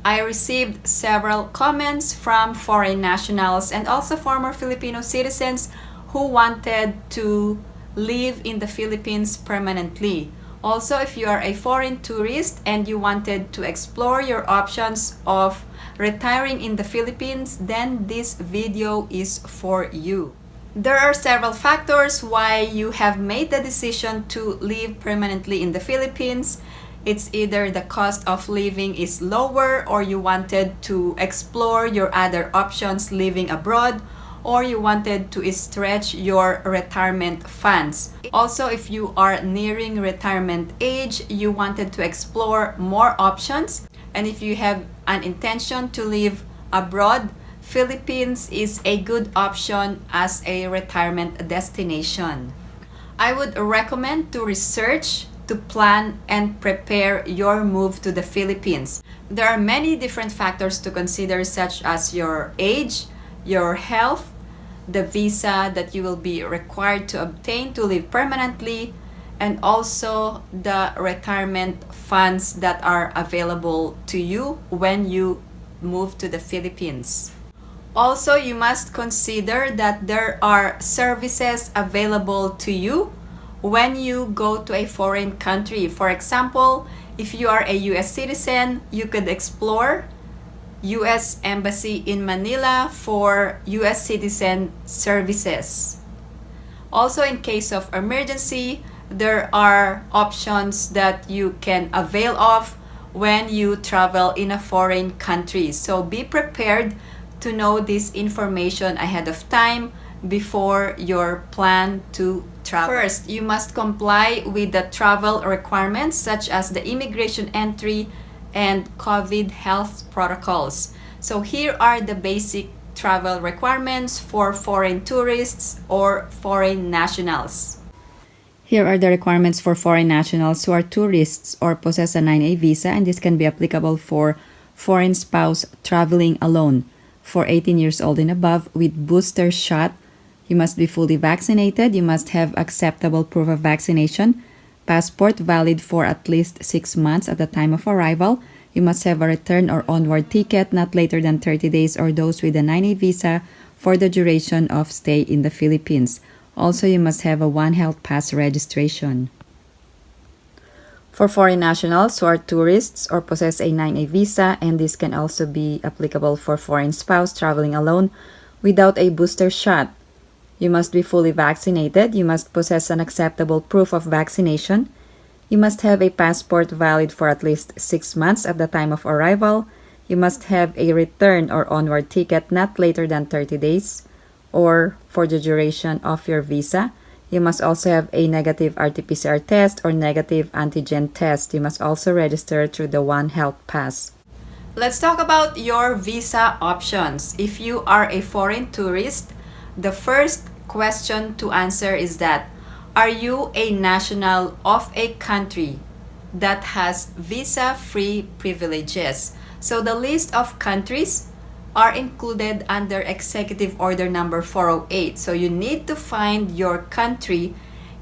I received several comments from foreign nationals and also former Filipino citizens who wanted to live in the Philippines permanently. Also, if you are a foreign tourist and you wanted to explore your options of retiring in the Philippines, then this video is for you. There are several factors why you have made the decision to live permanently in the Philippines. It's either the cost of living is lower, or you wanted to explore your other options living abroad, or you wanted to stretch your retirement funds. Also, if you are nearing retirement age, you wanted to explore more options. And if you have an intention to live abroad, Philippines is a good option as a retirement destination. I would recommend to research, to plan and prepare your move to the Philippines. There are many different factors to consider, such as your age, your health, the visa that you will be required to obtain to live permanently, and also the retirement funds that are available to you when you move to the Philippines. Also, you must consider that there are services available to you when you go to a foreign country. For example, if you are a US citizen, you could explore US Embassy in Manila for US citizen services. Also, in case of emergency, there are options that you can avail of when you travel in a foreign country. So be prepared to know this information ahead of time before your plan to travel. First, you must comply with the travel requirements such as the immigration entry and COVID health protocols. So here are the basic travel requirements for foreign tourists or foreign nationals. Here are the requirements for foreign nationals who are tourists or possess a 9A visa, and this can be applicable for foreign spouse traveling alone for 18 years old and above with booster shot. You must be fully vaccinated. You must have acceptable proof of vaccination, passport valid for at least 6 months at the time of arrival. You must have a return or onward ticket not later than 30 days, or those with a 9A visa for the duration of stay in the Philippines. Also, you must have a One Health Pass registration. For foreign nationals who are tourists or possess a 9A visa, and this can also be applicable for foreign spouse traveling alone without a booster shot, you must be fully vaccinated. You must possess an acceptable proof of vaccination. You must have a passport valid for at least 6 months at the time of arrival. You must have a return or onward ticket not later than 30 days or for the duration of your visa. You must also have a negative RT-PCR test or negative antigen test. You must also register through the One Health Pass. Let's talk about your visa options. If you are a foreign tourist, the first question to answer is that, are you a national of a country that has visa-free privileges? So the list of countries are included under Executive Order number 408. So you need to find your country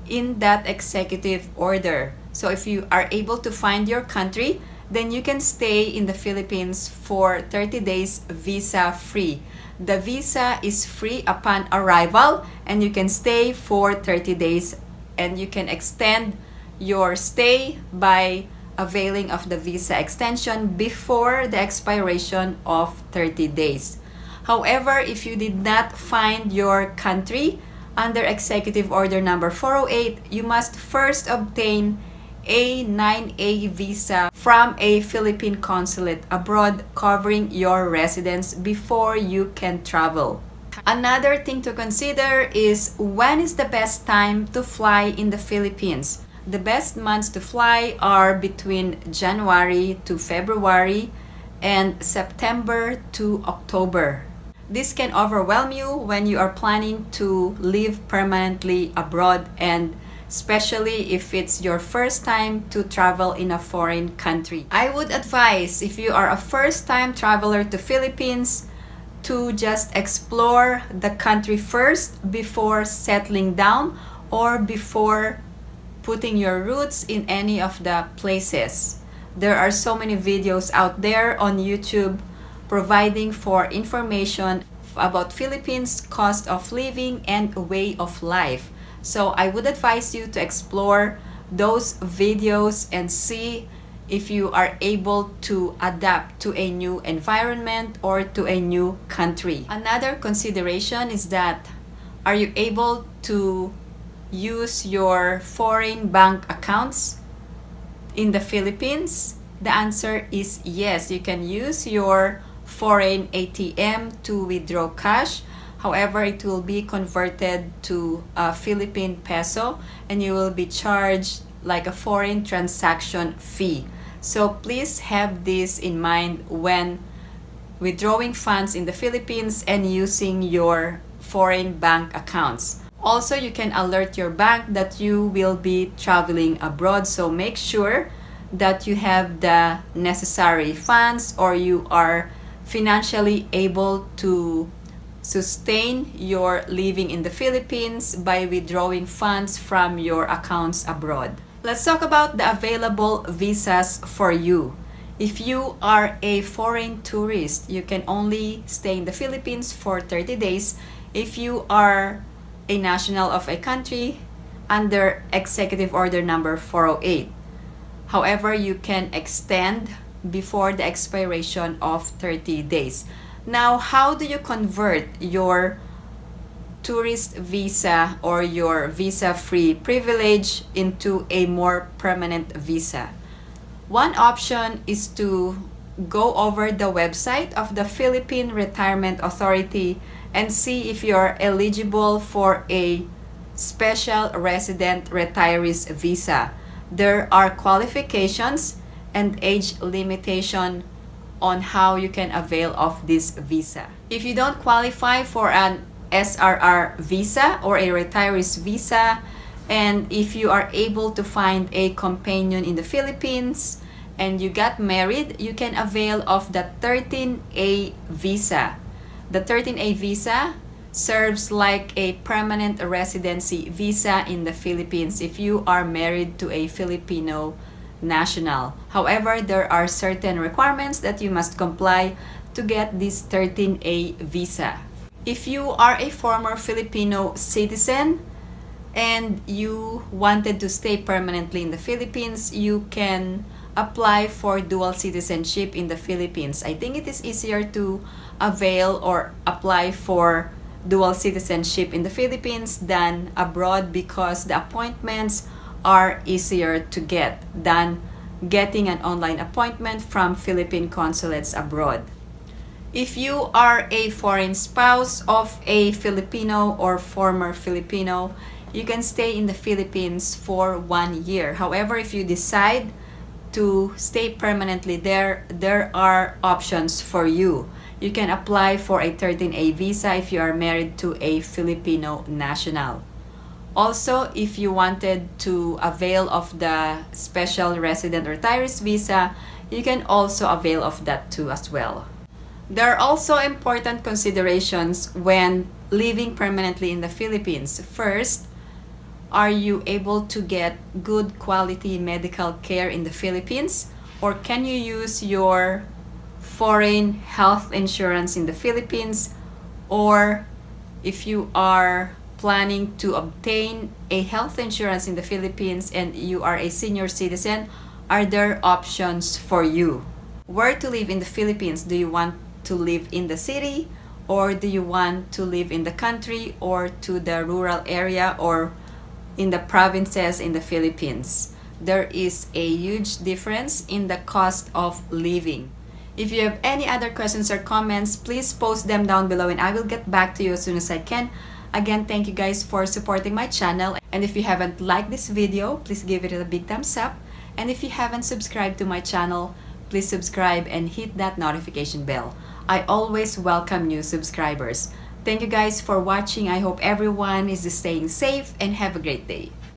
in that executive order. So if you are able to find your country, then you can stay in the Philippines for 30 days visa-free. The visa is free upon arrival, and you can stay for 30 days, and you can extend your stay by availing of the visa extension before the expiration of 30 days. However, if you did not find your country under Executive Order number 408, you must first obtain a 9A visa from a Philippine consulate abroad covering your residence before you can travel. Another thing to consider is, when is the best time to fly in the Philippines? The best months to fly are between January to February and September to October. This can overwhelm you when you are planning to live permanently abroad, and especially if it's your first time to travel in a foreign country. I would advise, if you are a first-time traveler to Philippines, to just explore the country first before settling down or before putting your roots in any of the places. There are so many videos out there on YouTube providing for information about Philippines' cost of living and way of life. So I would advise you to explore those videos and see if you are able to adapt to a new environment or to a new country. Another consideration is that, are you able to use your foreign bank accounts in the Philippines? The answer is yes. You can use your foreign ATM to withdraw cash. However, it will be converted to a Philippine peso and you will be charged like a foreign transaction fee. So please have this in mind when withdrawing funds in the Philippines and using your foreign bank accounts. Also, you can alert your bank that you will be traveling abroad, so make sure that you have the necessary funds or you are financially able to sustain your living in the Philippines by withdrawing funds from your accounts abroad. Let's talk about the available visas for you. If you are a foreign tourist, you can only stay in the Philippines for 30 days if you are a national of a country under Executive Order number 408. However, you can extend before the expiration of 30 days. Now, how do you convert your tourist visa or your visa-free privilege into a more permanent visa? One option is to go over the website of the Philippine Retirement Authority and see if you're eligible for a special resident retirees visa. There are qualifications and age limitation on how you can avail of this visa. If you don't qualify for an SRR visa or a retirees visa, and if you are able to find a companion in the Philippines and you got married, you can avail of the 13A visa. The 13A visa serves like a permanent residency visa in the Philippines if you are married to a Filipino national. However, there are certain requirements that you must comply to get this 13A visa. If you are a former Filipino citizen and you wanted to stay permanently in the Philippines, you can apply for dual citizenship in the Philippines. I think it is easier to avail or apply for dual citizenship in the Philippines than abroad because the appointments are easier to get than getting an online appointment from Philippine consulates abroad. If you are a foreign spouse of a Filipino or former Filipino, you can stay in the Philippines for 1 year. However, if you decide to stay permanently there are options for you. You can apply for a 13A visa if you are married to a Filipino national. Also, if you wanted to avail of the special resident retirees visa, you can also avail of that too as well. There are also important considerations when living permanently in the Philippines. First, are you able to get good quality medical care in the Philippines? Or can you use your foreign health insurance in the Philippines? Or if you are planning to obtain a health insurance in the Philippines and you are a senior citizen, are there options for you? Where to live in the Philippines? Do you want to live in the city, or do you want to live in the country or to the rural area or in the provinces in the Philippines? There is a huge difference in the cost of living. If you have any other questions or comments, please post them down below and I will get back to you as soon as I can. Again, thank you guys for supporting my channel. And if you haven't liked this video, please give it a big thumbs up. And if you haven't subscribed to my channel, please subscribe and hit that notification bell. I always welcome new subscribers. Thank you guys for watching. I hope everyone is staying safe and have a great day.